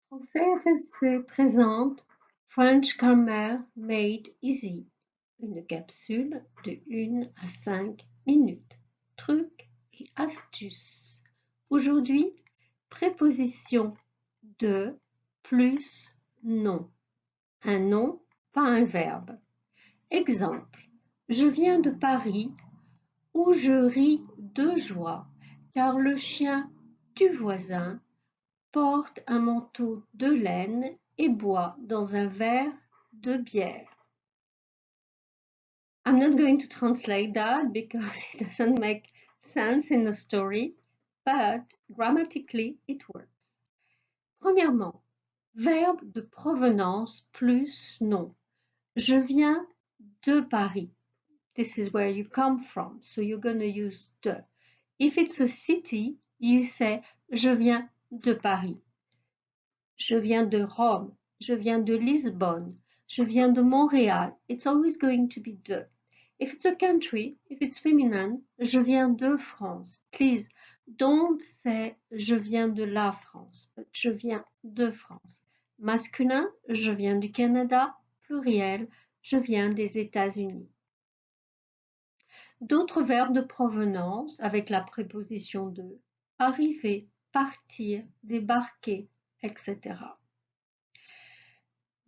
Français FSC présente French Grammar Made Easy, une capsule de 1 à 5 minutes. Trucs et astuces. Aujourd'hui, préposition de plus non. Un nom, pas un verbe. Exemple. Je viens de Paris où je ris de joie car le chien du voisin porte un manteau de laine et boit dans un verre de bière. I'm not going to translate that because it doesn't make sense in the story, but grammatically it works. Premièrement, verbe de provenance plus nom. Je viens de Paris. This is where you come from, so you're going to use de. If it's a city, you say je viens de Paris. Je viens de Rome, je viens de Lisbonne, je viens de Montréal. It's always going to be de. If it's a country, if it's feminine, je viens de France. Please don't say je viens de la France, but je viens de France. Masculin, je viens du Canada. Pluriel, je viens des États-Unis. D'autres verbes de provenance avec la préposition de: arriver, partir, débarquer, etc.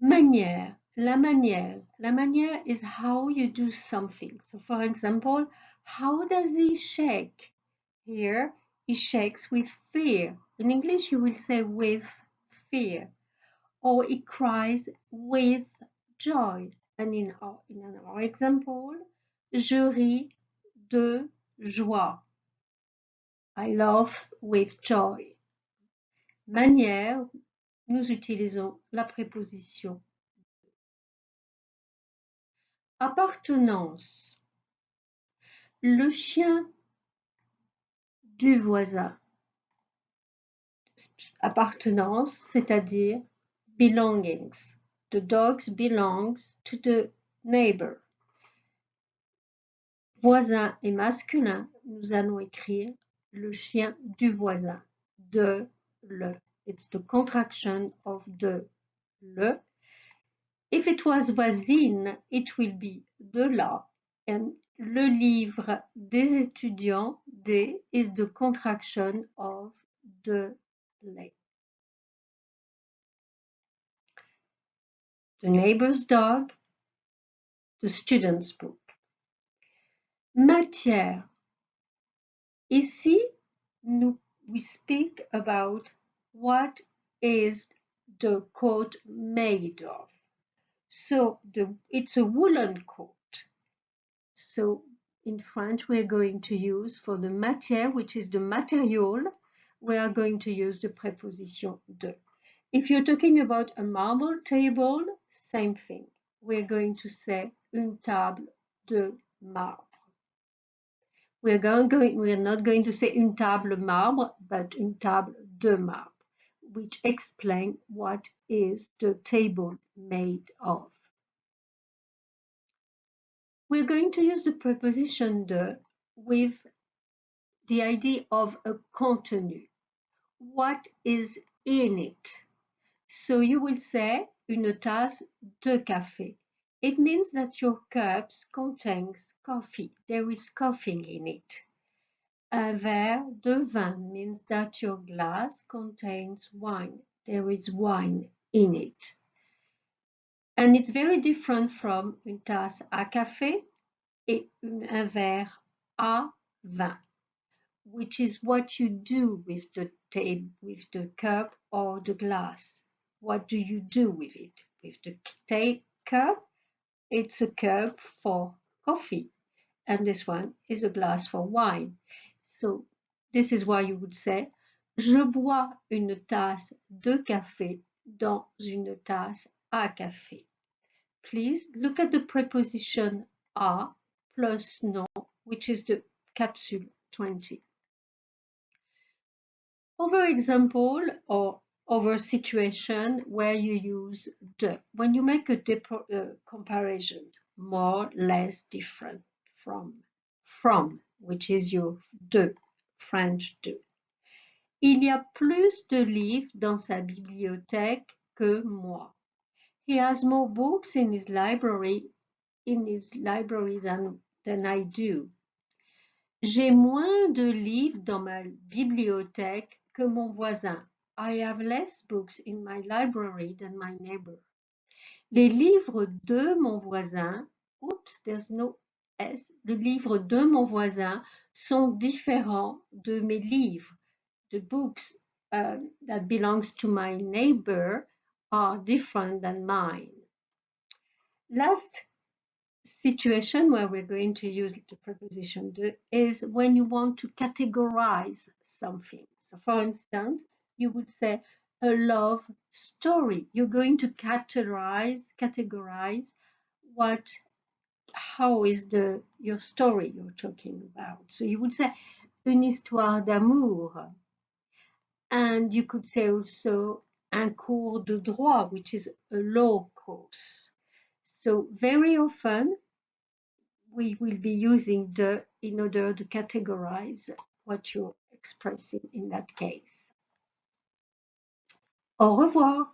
Manière. La manière is how you do something. So for example, how does he shake? Here, he shakes with fear. In English, you will say with fear. Or he cries with joy. And in our example, je ris de joie. I laugh with joy. Manière, nous utilisons la préposition. Appartenance. Le chien du voisin. Appartenance, c'est-à-dire belongings. The dog belongs to the neighbor. Voisin est masculin, nous allons écrire le chien du voisin. De le. It's the contraction of de le. If it was voisine, it will be de la. And le livre des étudiants, des, is the contraction of de les. The neighbor's dog, the student's book. Matière. Ici, we speak about what is the coat made of. So it's a woolen coat. So in French, we're going to use for the matière, which is the material, we are going to use the preposition de. If you're talking about a marble table, same thing. We're going to say une table de marbre. We're not going to say une table marbre, but une table de marbre, which explain what is the table made of. We're going to use the preposition de with the idea of a contenu. What is in it? So you will say une tasse de café. It means that your cups contains coffee. There is coffee in it. Un verre de vin means that your glass contains wine. There is wine in it. And it's very different from une tasse à café et un verre à vin, which is what you do with the table, with the cup or the glass. What do you do with it? With the cup, it's a cup for coffee, and this one is a glass for wine. So this is why you would say je bois une tasse de café dans une tasse à café. Please look at the preposition à plus non, which is the capsule 20. Over example or over situation where you use de. When you make a comparison, more, less, different, from, which is your de, French de. Il y a plus de livres dans sa bibliothèque que moi. He has more books in his library than I do. J'ai moins de livres dans ma bibliothèque que mon voisin. I have less books in my library than my neighbor. Les livres de mon voisin, oops, there's no S, les livres de mon voisin sont différents de mes livres. The books that belongs to my neighbor are different than mine. Last situation where we're going to use the preposition de is when you want to categorize something. So for instance, you would say a love story. You're going to categorize how is your story you're talking about. So you would say une histoire d'amour. And you could say also un cours de droit, which is a law course. So very often we will be using de in order to categorize what you're expressing in that case. Au revoir.